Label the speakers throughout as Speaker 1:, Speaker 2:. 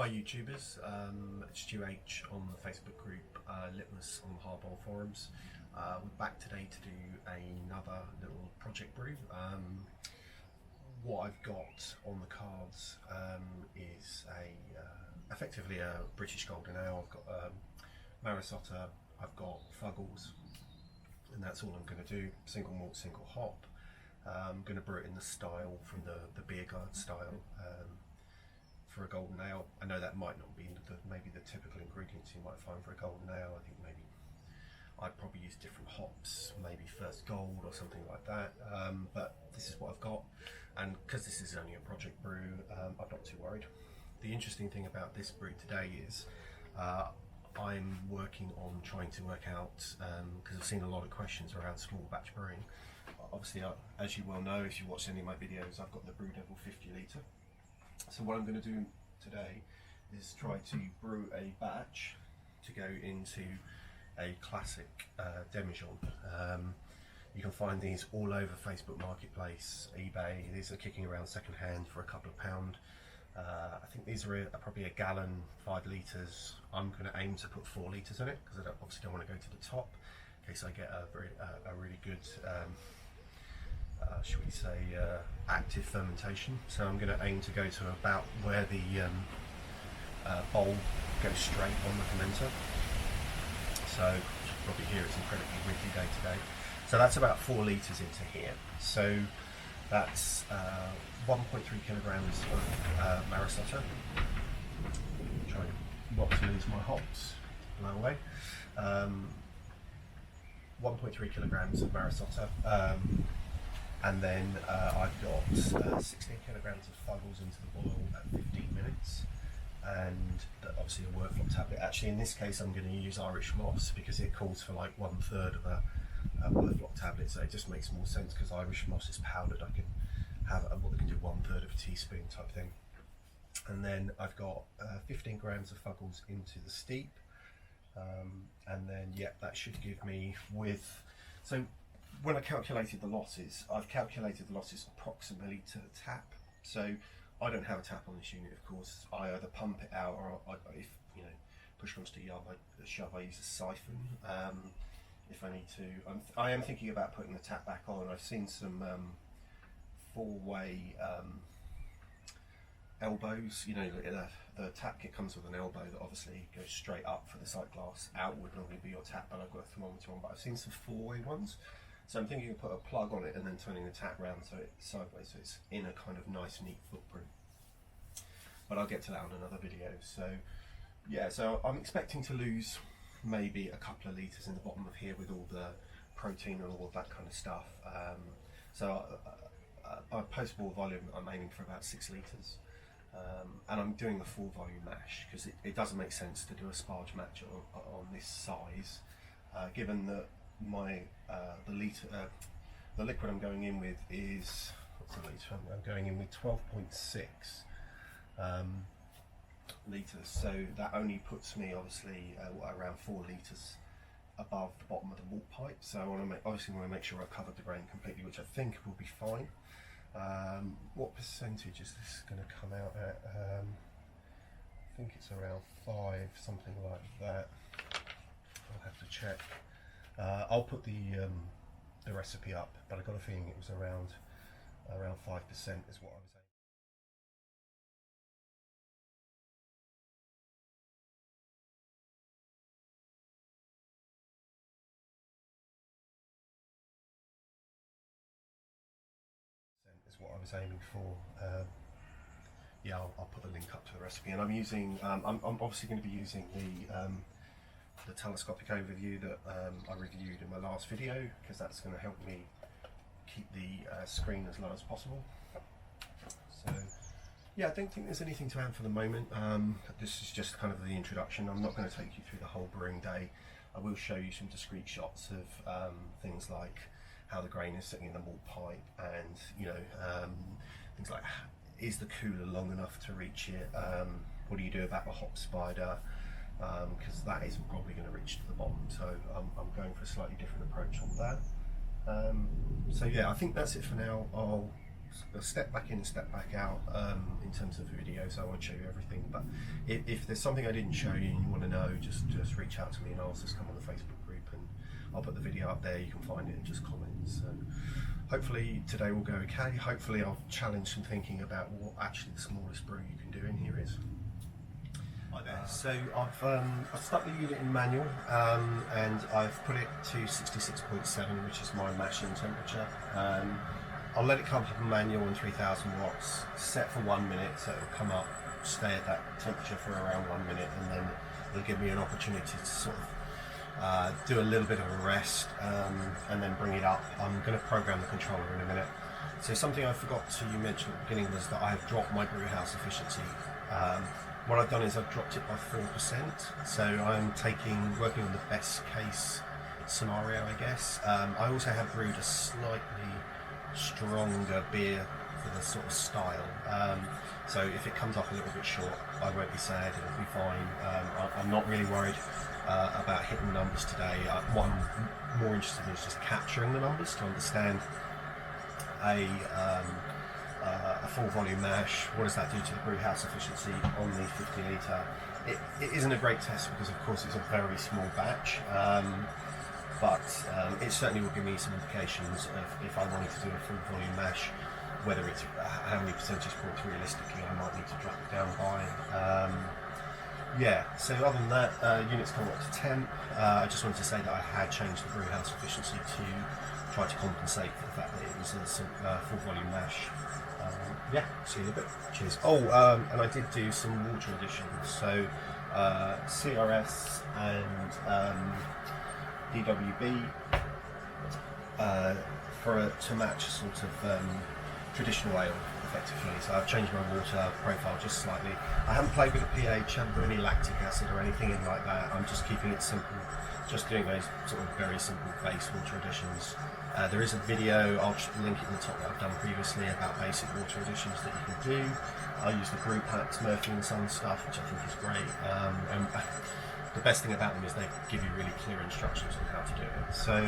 Speaker 1: Hi YouTubers, it's Stu H on the Facebook group Litmus on the Hardball forums. We're back today to do another little project brew. What I've got on the cards is effectively a British Golden Ale. I've got Marisotta, I've got Fuggles, and that's all I'm going to do. Single malt, single hop. I'm going to brew it in the style from the beer garden style. For a golden ale, I know that might not be maybe the typical ingredients you might find for a golden ale. I think maybe I'd probably use different hops, maybe First Gold or something like that. But this is what I've got, and because this is only a project brew, I'm not too worried. The interesting thing about this brew today is I'm working on trying to work out, because I've seen a lot of questions around small batch brewing. Obviously, as you well know, if you watch any of my videos, I've got the BrewDevil 50 litre. So what I'm going to do today is try to brew a batch to go into a classic demijohn. You can find these all over Facebook Marketplace, eBay. These are kicking around second hand for a couple of £. I think these are probably a gallon, 5 litres. I'm going to aim to put 4 litres in it because I obviously don't want to go to the top in case I get a really good should we say active fermentation. So I'm going to aim to go to about where the bowl goes straight on the fermenter. So you can probably hear it's incredibly windy day today. So that's about 4 litres into here. So that's 1.3 kilograms of Marisotta. Trying not to lose my hops along the way. 1.3 kilograms of Marisotta. And then I've got 16 kilograms of Fuggles into the boil at 15 minutes, and obviously a workflock tablet. Actually, in this case, I'm going to use Irish moss because it calls for like 1/3 of a workflock tablet, so it just makes more sense because Irish moss is powdered. I can have what I can do 1/3 of a teaspoon type thing. And then I've got 15 grams of Fuggles into the steep, and then that should give me so. When I calculated the losses, I've calculated the losses approximately to the tap. So I don't have a tap on this unit, of course. I either pump it out, or if push comes to shove, I use a siphon. If I need to, I am thinking about putting the tap back on. I've seen some 4-way elbows. The tap kit comes with an elbow that obviously goes straight up for the sight glass. Out would normally be your tap, but I've got a thermometer on. But I've seen some 4-way ones. So I'm thinking of put a plug on it and then turning the tap round so it's sideways, so it's in a kind of nice, neat footprint. But I'll get to that on another video. So yeah, so I'm expecting to lose maybe a couple of litres in the bottom of here with all the protein and all of that kind of stuff. So by post-boil volume, I'm aiming for about 6 litres. And I'm doing the full volume mash because it doesn't make sense to do a sparge mash on this size, given that the liquid I'm going in with is, what's the litre? I'm going in with 12.6 litres, so that only puts me obviously around 4 litres above the bottom of the malt pipe. So I obviously want to make sure I've covered the grain completely, which I think will be fine. What percentage is this going to come out at? I think it's around 5, something like that. I'll have to check. I'll put the recipe up, but I got a feeling it was around 5% is what I was saying. Is what I was aiming for. Yeah, I'll put the link up to the recipe, and I'm using. I'm obviously going to be using the telescopic overview that I reviewed in my last video, because that's going to help me keep the screen as low as possible. So yeah, I don't think there's anything to add for the moment. This is just kind of the introduction. I'm not going to take you through the whole brewing day. I will show you some discrete shots of things like how the grain is sitting in the malt pipe, and things like, is the cooler long enough to reach it? What do you do about the hop spider? Because that isn't probably going to reach to the bottom, so I'm going for a slightly different approach on that. So yeah, I think that's it for now. I'll a step back in and step back out in terms of the video, so I won't show you everything. But if there's something I didn't show you and you want to know, just reach out to me and I'll just come on the Facebook group and I'll put the video up there. You can find it and just comment. So hopefully today will go okay. Hopefully I'll challenge some thinking about what actually the smallest brew you can do in here is. So I've stuck the unit in manual and I've put it to 66.7, which is my mashing temperature. I'll let it come up in manual on 3000 watts, set for 1 minute, so it'll come up, stay at that temperature for around 1 minute, and then it'll give me an opportunity to sort of do a little bit of a rest and then bring it up. I'm going to program the controller in a minute. So something I forgot to mention at the beginning was that I've dropped my brew house efficiency. What I've done is I've dropped it by 4%, so I'm working on the best case scenario, I guess. I also have brewed a slightly stronger beer for the sort of style, so if it comes up a little bit short, I won't be sad, it'll be fine. I'm not really worried about hitting the numbers today. What I'm more interested in is just capturing the numbers to understand a full volume mash. What does that do to the brew house efficiency on the 50 litre? It isn't a great test because of course it's a very small batch, but it certainly will give me some indications of if I wanted to do a full volume mash, whether it's how many percentage points realistically I might need to drop it down by. Yeah, so other than that, units come up to temp. I just wanted to say that I had changed the brew house efficiency to try to compensate for the fact that it was a full volume mash. Yeah, see you in a bit. Cheers. Oh, and I did do some water additions. So CRS and DWB to match sort of traditional ale effectively. So I've changed my water profile just slightly. I haven't played with the pH, haven't put any lactic acid or anything in like that. I'm just keeping it simple, just doing those sort of very simple base water additions. There is a video, I'll just link it in the top, that I've done previously about basic water additions that you can do. I use the brew packs, Murphy and Son stuff, which I think is great. And the best thing about them is they give you really clear instructions on how to do it. So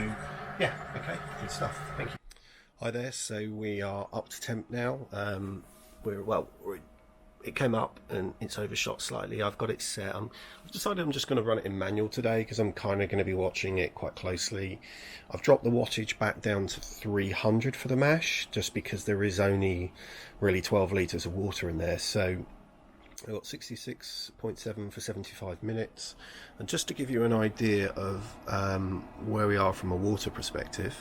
Speaker 1: yeah, okay, good stuff. Thank you. Hi there. So we are up to temp now. It came up and it's overshot slightly. I've got it set. I've decided I'm just going to run it in manual today because I'm kind of going to be watching it quite closely. I've dropped the wattage back down to 300 for the mash just because there is only really 12 litres of water in there. So I've got 66.7 for 75 minutes. And just to give you an idea of where we are from a water perspective,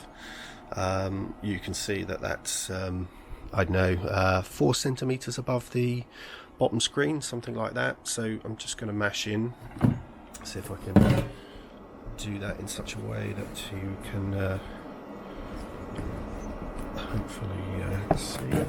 Speaker 1: you can see that that's I don't know, 4 centimeters above the bottom screen, something like that. So I'm just going to mash in, see if I can do that in such a way that you can hopefully see.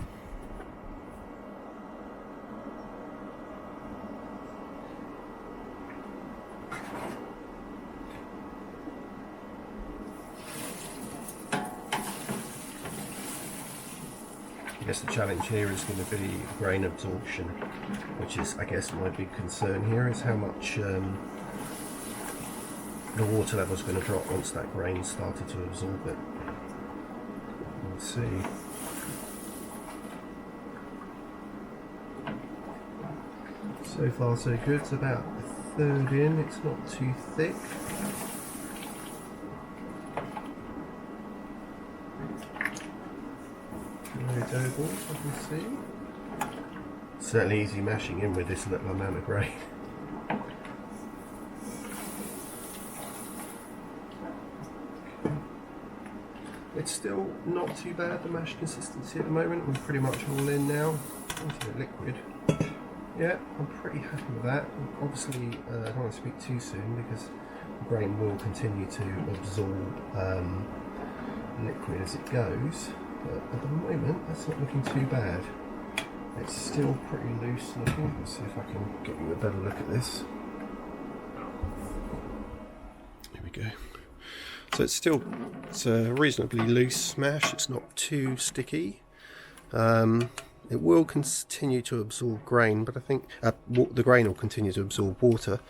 Speaker 1: I guess the challenge here is going to be grain absorption, which is, I guess, my big concern here, is how much the water level is going to drop once that grain started to absorb it. Let's see. So far so good, it's about a third in, it's not too thick. No balls, I can see. Certainly easy mashing in with this little amount of grain. It's still not too bad, the mash consistency at the moment. I'm pretty much all in now. Into the liquid. Yeah, I'm pretty happy with that. Obviously, I don't want to speak too soon because the grain will continue to absorb liquid as it goes. But at the moment, that's not looking too bad. It's still pretty loose looking. Let's see if I can get you a better look at this. Here we go. So it's a reasonably loose mash. It's not too sticky. It will continue to absorb grain, but I think the grain will continue to absorb water.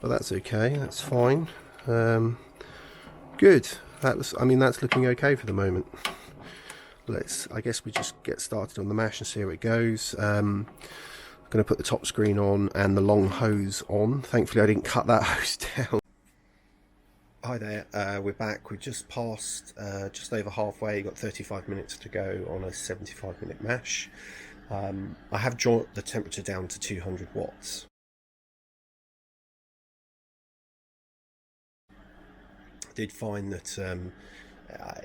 Speaker 1: But that's okay. That's fine. Good. That's looking okay for the moment. I guess we just get started on the mash and see how it goes. I'm going to put the top screen on and the long hose on. Thankfully I didn't cut that hose down. Hi there, we're back. We've just passed just over halfway, got 35 minutes to go on a 75-minute mash. I have brought the temperature down to 200 watts. I did find that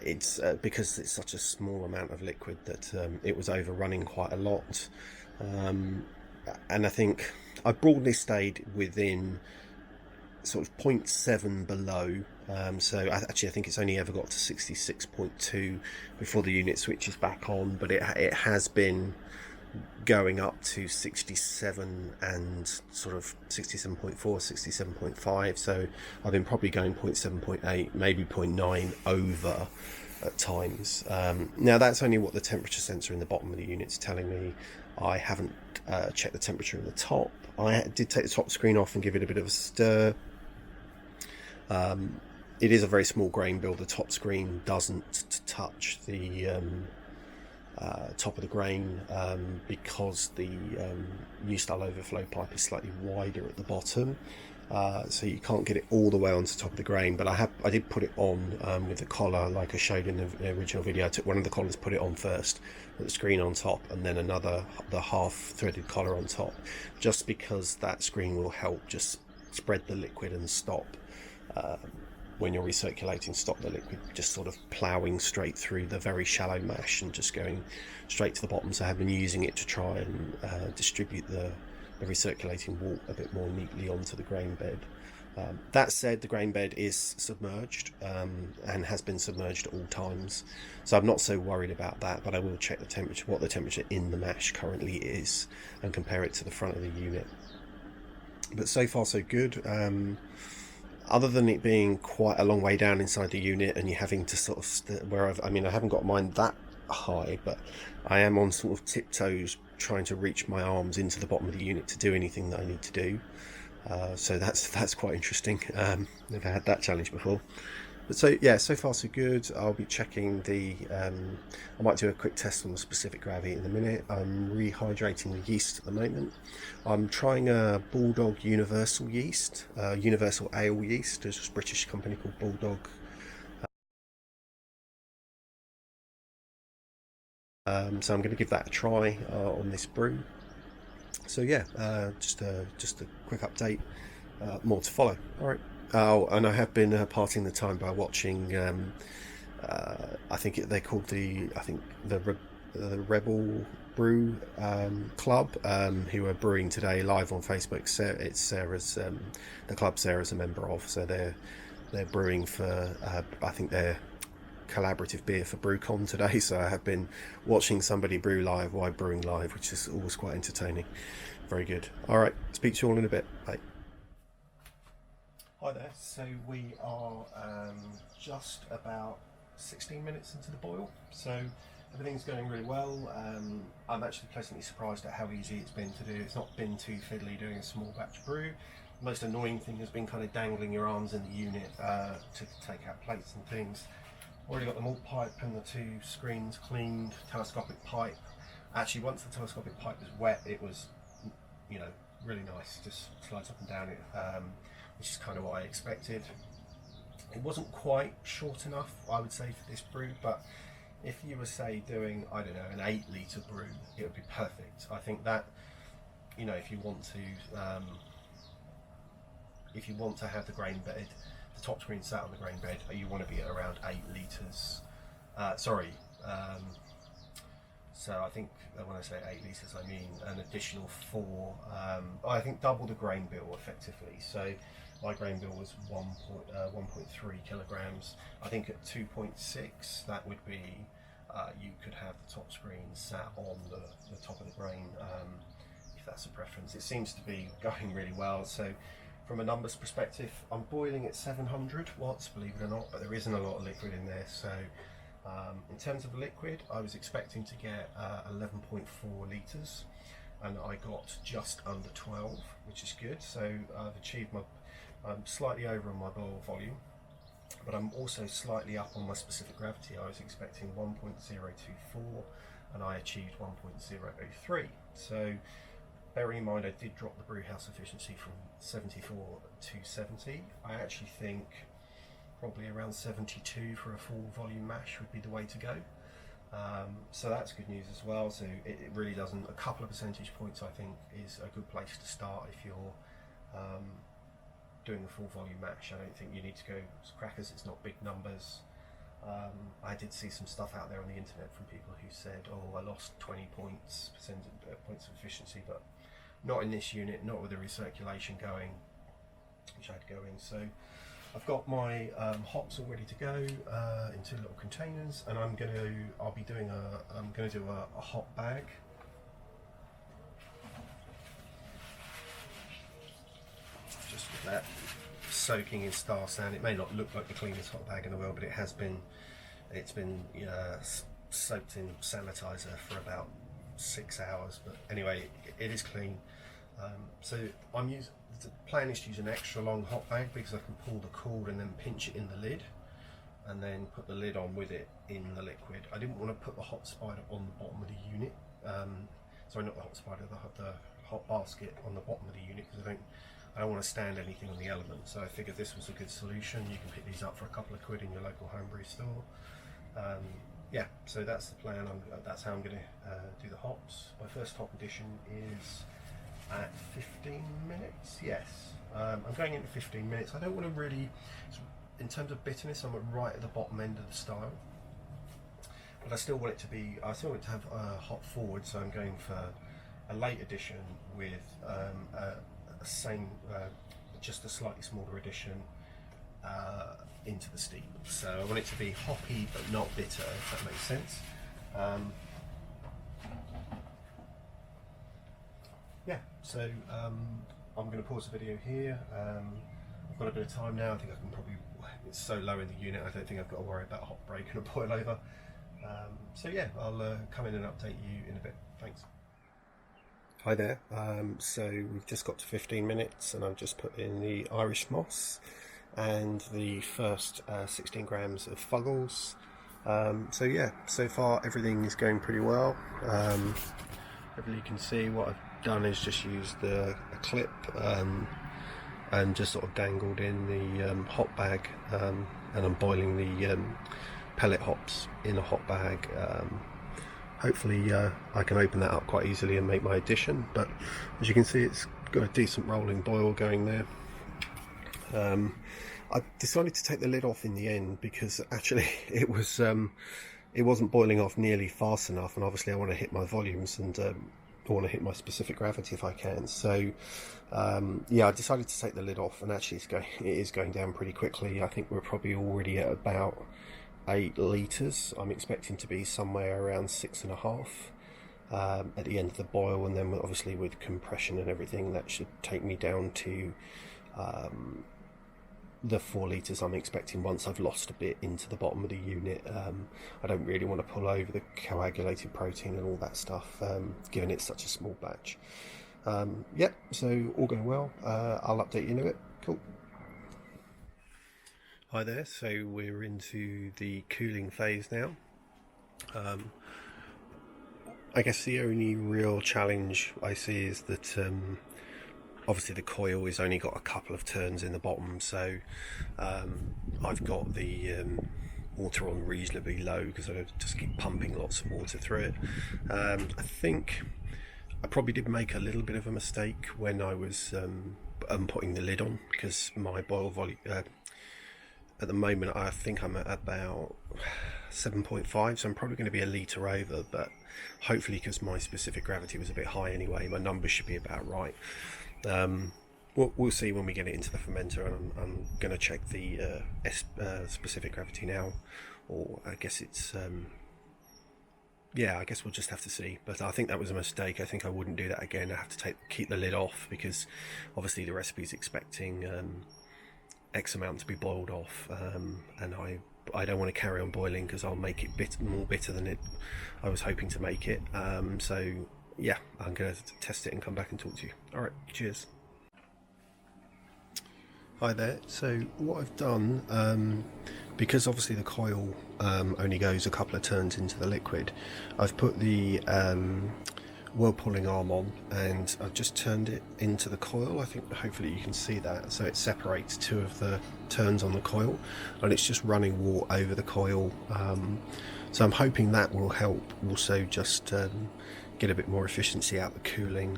Speaker 1: it's because it's such a small amount of liquid that it was overrunning quite a lot. And I think I broadly stayed within sort of 0.7 below, so I think it's only ever got to 66.2 before the unit switches back on, but it has been going up to 67 and sort of 67.4, 67.5, so I've been probably going 0.7, 0.8, maybe 0.9 over at times. Now that's only what the temperature sensor in the bottom of the unit's telling me. I haven't checked the temperature in the top. I did take the top screen off and give it a bit of a stir. It is a very small grain bill. The top screen doesn't touch the top of the grain because the new style overflow pipe is slightly wider at the bottom, so you can't get it all the way onto the top of the grain. But I did put it on with the collar, like I showed in the original video. I took one of the collars, put it on first, put the screen on top, and then the half threaded collar on top, just because that screen will help just spread the liquid and stop. When you're recirculating, stop the liquid just sort of ploughing straight through the very shallow mash and just going straight to the bottom. So I have been using it to try and distribute the recirculating wort a bit more neatly onto the grain bed. That said, the grain bed is submerged and has been submerged at all times, so I'm not so worried about that, but I will check the temperature, what the temperature in the mash currently is, and compare it to the front of the unit. But so far so good. Other than it being quite a long way down inside the unit and you having to sort of I haven't got mine that high, but I am on sort of tiptoes trying to reach my arms into the bottom of the unit to do anything that I need to do. So that's quite interesting. Never had that challenge before. But so yeah, so far so good. I'll be checking I might do a quick test on the specific gravity in a minute. I'm rehydrating the yeast at the moment. I'm trying a Bulldog Universal yeast, Universal Ale yeast. There's a British company called Bulldog. So I'm going to give that a try on this brew. So yeah, just a quick update. More to follow. All right. Oh, and I have been passing the time by watching. I think they're called the Rebel Brew Club, who are brewing today live on Facebook. It's Sarah's the club Sarah's a member of. So they're brewing for I think they're collaborative beer for BrewCon today. So I have been watching somebody brew live while brewing live, which is always quite entertaining. Very good. All right, speak to you all in a bit. Bye. Hi there, so we are just about 16 minutes into the boil, so everything's going really well. I'm actually pleasantly surprised at how easy it's been to do. It's not been too fiddly doing a small batch brew. The most annoying thing has been kind of dangling your arms in the unit to take out plates and things. Already got the malt pipe and the two screens cleaned, telescopic pipe. Actually, once the telescopic pipe was wet, it was, really nice, just slides up and down it. Which is kind of what I expected. It wasn't quite short enough, I would say, for this brew, but if you were, say, doing, I don't know, an 8-litre brew, it would be perfect. I think that, if you want to have the grain bed, the top screen sat on the grain bed, you want to be at around 8 litres. So I think when I say 8 litres, I mean an additional 4. I think double the grain bill effectively. So my grain bill was 1.3 kilograms. I think at 2.6, that would be, you could have the top screen sat on the top of the grain, if that's a preference. It seems to be going really well. So from a numbers perspective, I'm boiling at 700 watts, believe it or not, but there isn't a lot of liquid in there. So in terms of liquid, I was expecting to get 11.4 litres, and I got just under 12, which is good. So I've achieved I'm slightly over on my boil volume. but I'm also slightly up on my specific gravity. I was expecting 1.024 and I achieved 1.003. So bearing in mind I did drop the brew house efficiency from 74 to 70. I actually think probably around 72 for a full volume mash would be the way to go. So that's good news as well. So it really doesn't, a couple of percentage points I think is a good place to start if you're doing the full volume mash. I don't think you need to go crackers, it's not big numbers. I did see some stuff out there on the internet from people who said, oh, I lost 20 points of efficiency, but not in this unit, not with the recirculation going, which I had going. So I've got my hops all ready to go in 2 little containers, and I'm gonna do a hop bag. Just with that soaking in star sand. It may not look like the cleanest hop bag in the world, but it has been. It's been soaked in sanitizer for about 6 hours. But anyway, it is clean. So the plan is to use an extra long hop bag because I can pull the cord and then pinch it in the lid and then put the lid on with it in the liquid. I didn't want to put the hop spider on the bottom of the unit. Sorry, not the hop spider, the hop basket on the bottom of the unit, because I don't want to stand anything on the element. So I figured this was a good solution. You can pick these up for a couple of quid in your local homebrew store. Yeah, so that's the plan. That's how I'm going to do the hops. My first hop addition is at 15 minutes. Yes, I'm going into 15 minutes. I don't want to really, in terms of bitterness, I'm right at the bottom end of the style, but I still want it to be. I still want it to have hop forward. So I'm going for a late addition with just a slightly smaller addition into the steep. So I want it to be hoppy but not bitter, if that makes sense. Yeah, so I'm going to pause the video here. I've got a bit of time now. I think I can probably, it's so low in the unit, I don't think I've got to worry about a hot break and a boil over. So yeah, I'll come in and update you in a bit. Thanks. Hi there. So we've just got to 15 minutes and I've just put in the Irish moss and the first 16 grams of Fuggles. So yeah, so far everything is going pretty well. Hopefully you can see what I've done is just used a clip and just sort of dangled in the hop bag, and I'm boiling the pellet hops in a hot bag. Hopefully I can open that up quite easily and make my addition, but as you can see it's got a decent rolling boil going there. I decided to take the lid off in the end because actually it wasn't boiling off nearly fast enough, and obviously I want to hit my volumes and I want to hit my specific gravity if I can. So yeah, I decided to take the lid off, and actually it is going down pretty quickly. I think we're probably already at about 8 litres. I'm expecting to be somewhere around 6.5 at the end of the boil, and then obviously with compression and everything that should take me down to the 4 litres I'm expecting once I've lost a bit into the bottom of the unit. I don't really want to pull over the coagulated protein and all that stuff, given it's such a small batch. Yeah, so all going well. I'll update you in a bit. Cool. Hi there, so we're into the cooling phase now. I guess the only real challenge I see is that obviously the coil has only got a couple of turns in the bottom, so I've got the water on reasonably low because I just keep pumping lots of water through it. I think I probably did make a little bit of a mistake when I was putting the lid on, because my boil volume at the moment I think I'm at about 7.5, so I'm probably going to be a litre over, but hopefully, because my specific gravity was a bit high anyway, my numbers should be about right. We'll see when we get it into the fermenter, and I'm going to check the specific gravity now, or I guess it's yeah, I guess we'll just have to see. But I think that was a mistake. I think I wouldn't do that again. I have to keep the lid off, because obviously the recipe is expecting X amount to be boiled off, and I don't want to carry on boiling because I'll make it more bitter than I was hoping to make it. So yeah, I'm going to test it and come back and talk to you. Alright, cheers. Hi there. So what I've done, because obviously the coil only goes a couple of turns into the liquid, I've put the whirl pulling arm on and I've just turned it into the coil. I think hopefully you can see that. So it separates two of the turns on the coil and it's just running water over the coil. So I'm hoping that will help also just get a bit more efficiency out of the cooling.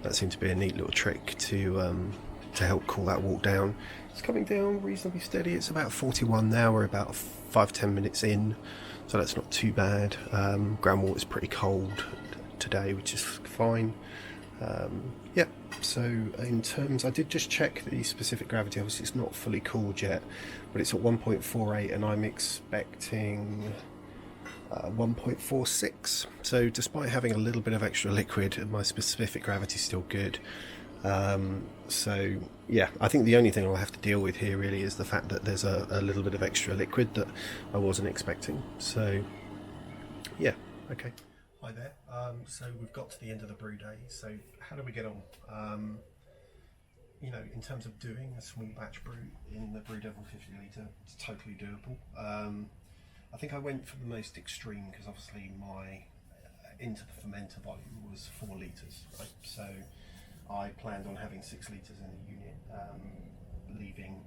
Speaker 1: That seemed to be a neat little trick to help cool that water down. It's coming down reasonably steady. It's about 41 now. We're about 5-10 minutes in, so that's not too bad. Groundwater is pretty cold today, which is fine. Yeah, so in terms, I did just check the specific gravity. Obviously it's not fully cooled yet, but it's at 1.48 and I'm expecting 1.46. So despite having a little bit of extra liquid, my specific gravity is still good. So yeah, I think the only thing I'll have to deal with here really is the fact that there's a little bit of extra liquid that I wasn't expecting. So yeah, okay. Hi there. So we've got to the end of the brew day. So how do we get on? You know, in terms of doing a small batch brew in the BrewDevil 50 litre, it's totally doable. I think I went for the most extreme because obviously my into the fermenter volume was 4 litres, right? So I planned on having 6 litres in the unit, leaving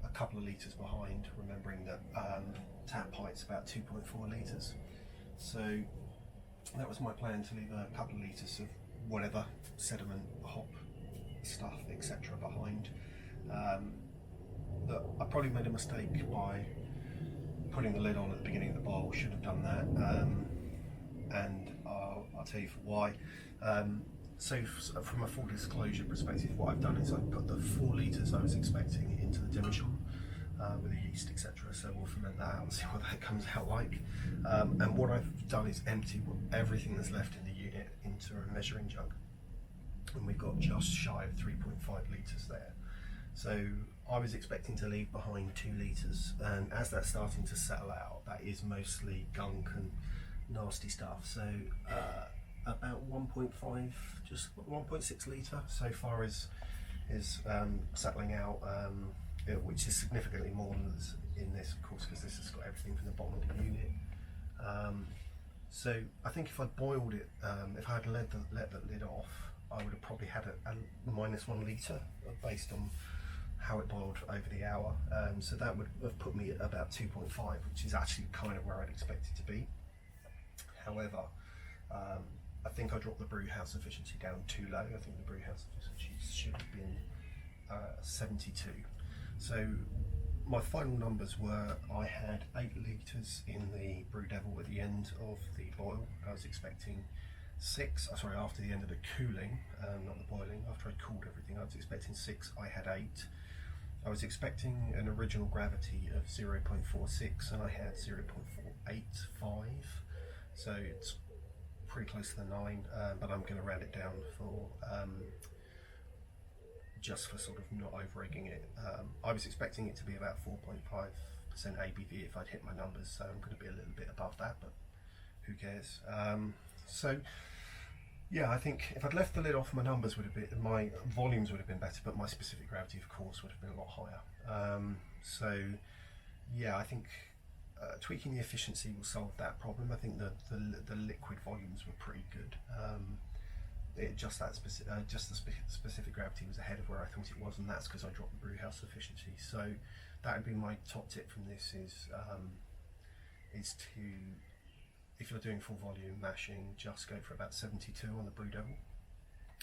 Speaker 1: a couple of litres behind, remembering that tap height's about 2.4 litres. So that was my plan, to leave a couple of litres of whatever sediment, hop, stuff, etc. behind. But I probably made a mistake by putting the lid on at the beginning of the boil. Should have done that, and I'll tell you for why. So from a full disclosure perspective, what I've done is I've put the 4 litres I was expecting into the demijohn with the yeast, etc. So we'll ferment that out and see what that comes out like. And what I've done is empty everything that's left in the unit into a measuring jug. And we've got just shy of 3.5 litres there. So I was expecting to leave behind 2 litres, and as that's starting to settle out, that is mostly gunk and nasty stuff. So about 1.5, just 1.6 litre so far is settling out, which is significantly more than in this, of course, because this has got everything from the bottom of the unit. So I think if I boiled it, if I had let the lid off, I would have probably had a -1 litre based on how it boiled over the hour. So that would have put me at about 2.5, which is actually kind of where I'd expect it to be. However, I think I dropped the brew house efficiency down too low. I think the brew house efficiency should have been 72. So my final numbers were, I had 8 litres in the BrewDevil at the end of the boil. I was expecting 6, after the end of the cooling, not the boiling, after I cooled everything, I was expecting 6, I had 8. I was expecting an original gravity of 0.46 and I had 0.485, so it's pretty close to the 9, but I'm going to round it down for just for sort of not over-egging it. I was expecting it to be about 4.5% ABV if I'd hit my numbers, so I'm going to be a little bit above that, but who cares? So yeah, I think if I'd left the lid off, my numbers would have been, my volumes would have been better, but my specific gravity, of course, would have been a lot higher. So yeah, I think tweaking the efficiency will solve that problem. I think the liquid volumes were pretty good. Just the specific gravity was ahead of where I thought it was, and that's because I dropped the brew house efficiency. So that would be my top tip from this: is to, if you're doing full volume mashing, just go for about 72 on the BrewDevil.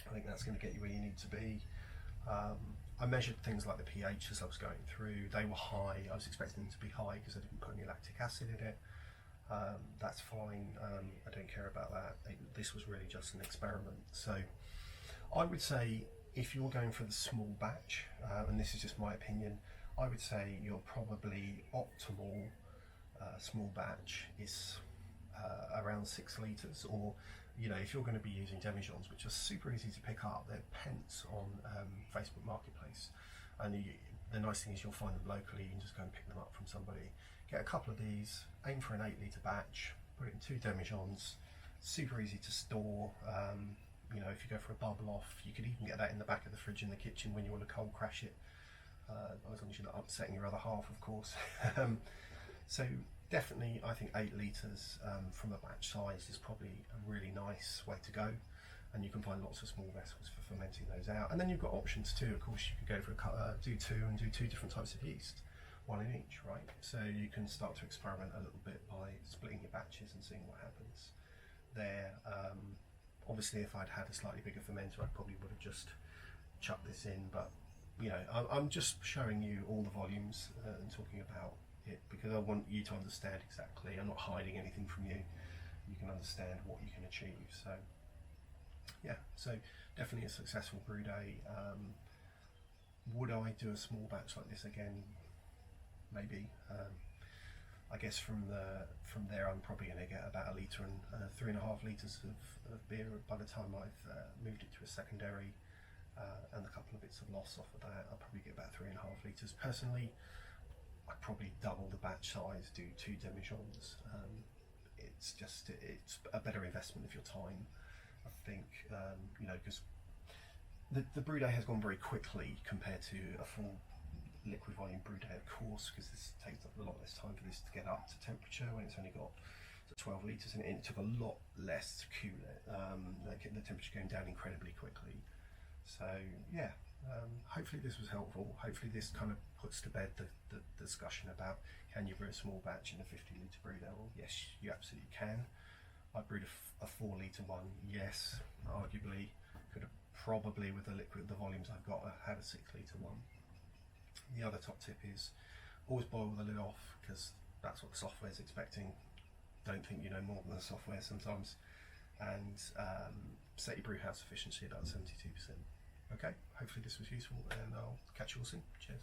Speaker 1: I think that's going to get you where you need to be. I measured things like the pH as I was going through. They were high. I was expecting them to be high because I didn't put any lactic acid in it. That's fine. I don't care about that. This was really just an experiment. So I would say if you're going for the small batch, and this is just my opinion, I would say your probably optimal small batch is around 6 litres, or you know, if you're going to be using demijohns, which are super easy to pick up, they're pence on Facebook Marketplace, and the nice thing is you'll find them locally. You can just go and pick them up from somebody. Get a couple of these, aim for an 8 litre batch, put it in 2 demijohns. Super easy to store. You know, if you go for a bubble off, you could even get that in the back of the fridge in the kitchen when you want to cold crash it. as long as you're not upsetting your other half, of course. So definitely, I think 8 litres from a batch size is probably a really nice way to go. And you can find lots of small vessels for fermenting those out. And then you've got options too. Of course, you could go for do 2 and do 2 different types of yeast, 1 in each, right? So you can start to experiment a little bit by splitting your batches and seeing what happens there. Obviously, if I'd had a slightly bigger fermenter, I probably would have just chucked this in. But you know, I'm just showing you all the volumes and talking about it because I want you to understand exactly. I'm not hiding anything from you. You can understand what you can achieve. So. Yeah, so definitely a successful brew day. Would I do a small batch like this again? Maybe. I guess from there I'm probably going to get about 1 litre and 3.5 litres of beer by the time I've moved it to a secondary, and a couple of bits of loss off of that. I'll probably get about 3.5 litres. Personally, I'd probably double the batch size, do 2 demijohns. It's a better investment of your time. I think, you know, because the brew day has gone very quickly compared to a full liquid volume brew day, of course, because this takes up a lot less time for this to get up to temperature when it's only got 12 litres in it, and it took a lot less to cool it. The temperature going down incredibly quickly. So yeah, hopefully this was helpful. Hopefully this kind of puts to bed the discussion about can you brew a small batch in a 50 litre BrewDevil? Yes, you absolutely can. I brewed a 4 litre one, yes, arguably. Could have probably, with the volumes I've got, had a 6 litre one. The other top tip is always boil the lid off, because that's what the software is expecting. Don't think you know more than the software sometimes. And set your brew house efficiency about 72%. Okay, hopefully this was useful, and I'll catch you all soon. Cheers.